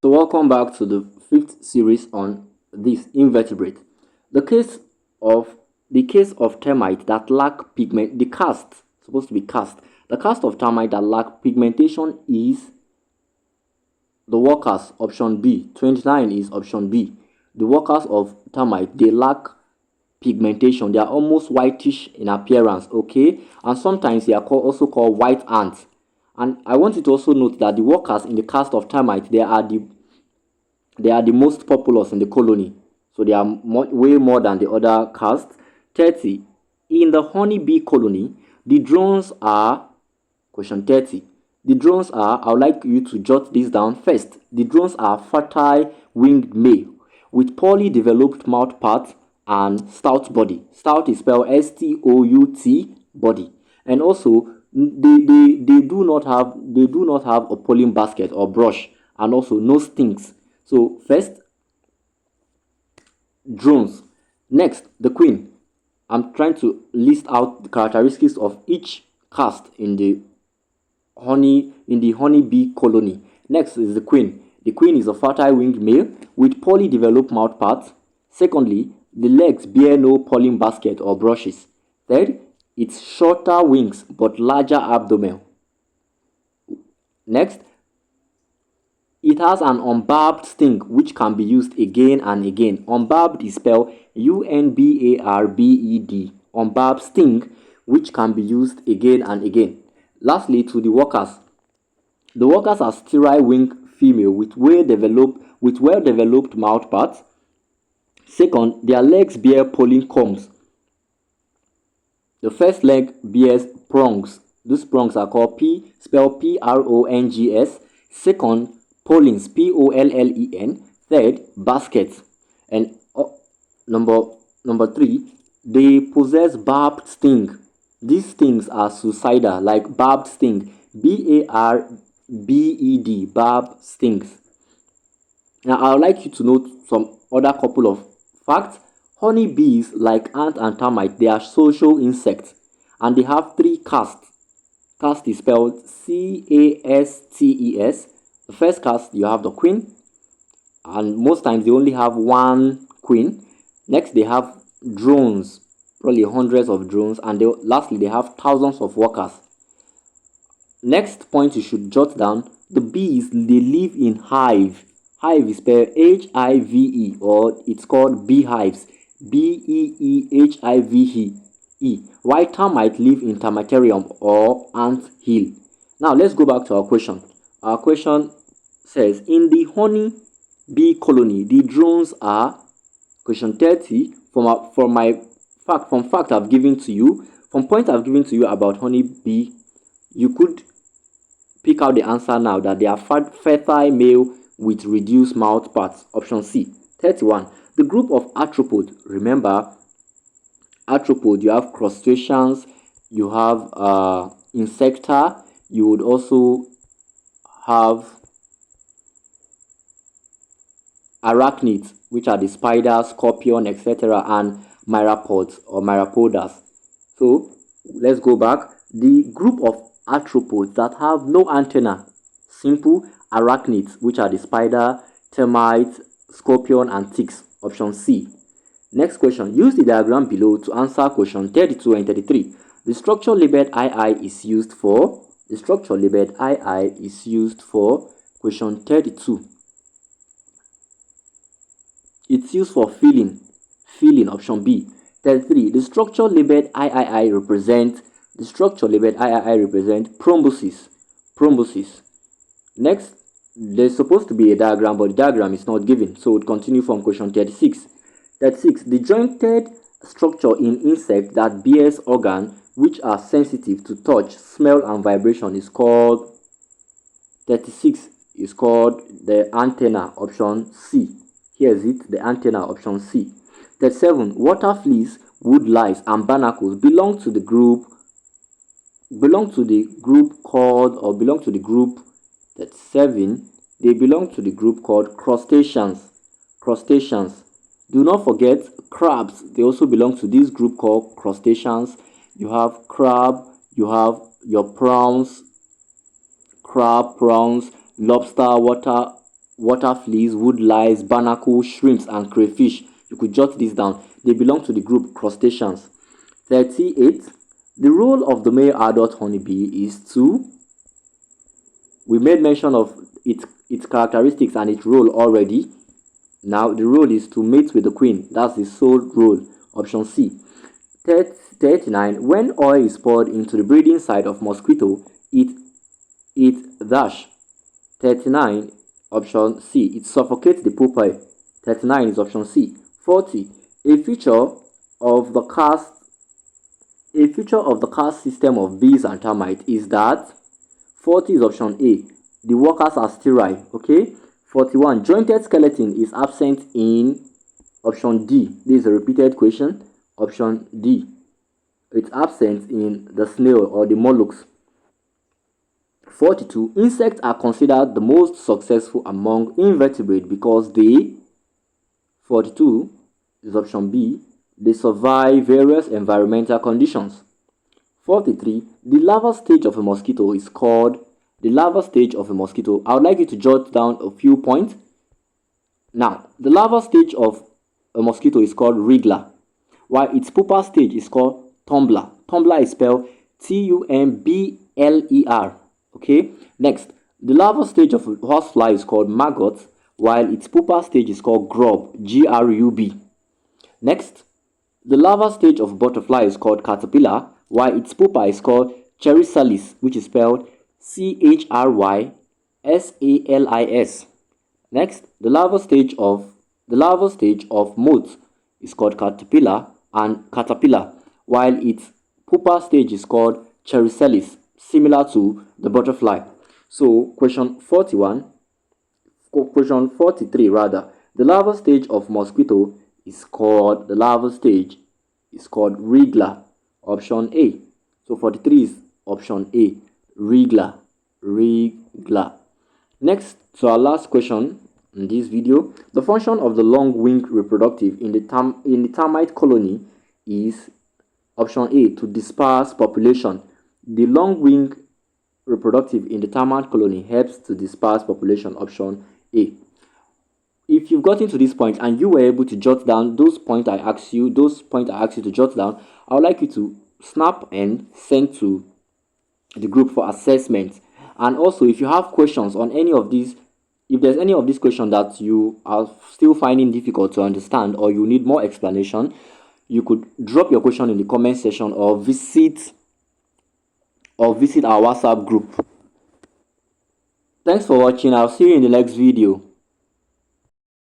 So welcome back to the fifth series on this invertebrate. The case of the case of termite that lack pigment, the cast supposed to be cast. The cast of termite that lack pigmentation is the workers, option B. 29 is option B. The workers of termite, they lack pigmentation. They are almost whitish in appearance, okay? And sometimes they are also called white ants. And I want you to also note that the workers in the cast of termite, they are the most populous in the colony. So they are way more than the other castes. 30. In the honeybee colony, the drones are, question 30. The drones are, I would like you to jot this down first. The drones are fertile winged male with poorly developed mouth parts and stout body. Stout is spelled STOUT body. And also they do not have a pollen basket or brush, and also no stings. So first, drones. Next, the queen. I'm trying to list out the characteristics of each caste in the honeybee colony. Next is the queen. The queen is a fertile winged male with poorly developed mouth parts. Secondly, the legs bear no pollen basket or brushes. Third, it's shorter wings but larger abdomen. Next, it has an unbarbed sting which can be used again and again. Unbarbed is spelled UNBARBED. Unbarbed sting which can be used again and again. Lastly, to the workers. The workers are sterile wing female with well developed mouth parts. Second, their legs bear pollen combs. The first leg bears prongs. These prongs are called spelled PRONGS. Second, pollens, POLLEN. Third, baskets. And number three, they possess barbed sting. These stings are suicidal, like barbed sting, BARBED, barbed stings. Now, I would like you to note some other couple of facts. Honeybees, like ant and termite, they are social insects, and they have three castes. Caste is spelled CASTES. The first caste, you have the queen, and most times they only have one queen. Next, they have drones, probably hundreds of drones, and lastly, they have thousands of workers. Next point you should jot down: the bees, they live in hive. Hive is spelled HIVE, or it's called beehives, BEEHIVE. While termite live in termitarium or ant hill. Now let's go back to our question. Our question says, in the honey bee colony, the drones are, question 30, from fact I've given to you, from point I've given to you about honey bee, you could pick out the answer now, that they are fertile male with reduced mouth parts. Option C. 31. The group of arthropod. Remember, arthropod, you have crustaceans, you have insecta, you would also have arachnids, which are the spiders, scorpion, etc., and myrapods or myrapodas. So let's go back. The group of arthropods that have no antenna, simple: arachnids, which are the spider, termites, scorpion, and ticks. Option C. Next question. Use the diagram below to answer question 32 and 33. The structure labeled II is used for, question 32. It's used for filling. Option B. 33. The structure labeled III represent thrombosis. Next, there's supposed to be a diagram, but the diagram is not given, so we'll continue from question 36. 36. The jointed structure in insect that bears organ which are sensitive to touch, smell, and vibration is called, 36 is called the antenna. Option C. Here's it, the antenna. Option C. 37. Water fleas, wood lice, and barnacles belong to the group called, or belong to the group, 37. They belong to the group called crustaceans. Do not forget crabs. They also belong to this group called crustaceans. You have crab, you have your prawns, crab, prawns, lobster, water water fleas, wood lice, barnacles, shrimps, and crayfish. You could jot this down. They belong to the group crustaceans. 38. The role of the male adult honeybee is to, we made mention of its characteristics and its role already. Now the role is to mate with the queen. That's the sole role. Option C. 39. When oil is poured into the breeding site of mosquito, it dash. 39. Option C. It suffocates the pupae. 39 is option C. 40. A feature of the caste system of bees and termites is that. 40 is option A. The workers are sterile. Okay. 41. Jointed skeleton is absent in option D. This is a repeated question. Option D. It's absent in the snail or the mollusks. 42. Insects are considered the most successful among invertebrates because they. 42 is option B. They survive various environmental conditions. 43. The larval stage of a mosquito is called. The larval stage of a mosquito. I would like you to jot down a few points. Now, the larval stage of a mosquito is called wriggler, while its pupa stage is called tumbler. Tumbler is spelled Tumbler. Okay. Next, the larval stage of a horsefly is called maggot, while its pupa stage is called grub. Next, the larval stage of butterfly is called caterpillar, while its pupa is called chrysalis, which is spelled Chrysalis. Next, the larval stage of moth is called caterpillar, while its pupa stage is called chrysalis, similar to the butterfly. So, question 43 rather. The larval stage of mosquito is called wriggler. Option A. So 43 is option A. Wriggler. Next, to our last question in this video, the function of the long-winged reproductive in the termite colony is option A, to disperse population. The long-winged reproductive in the termite colony helps to disperse population. Option A. If you've gotten to this point and you were able to jot down those points I asked you to jot down, I would like you to snap and send to the group for assessment. And also, if you have questions on any of these, if there's any of these questions that you are still finding difficult to understand or you need more explanation, you could drop your question in the comment section or visit our WhatsApp group. Thanks for watching. I'll see you in the next video.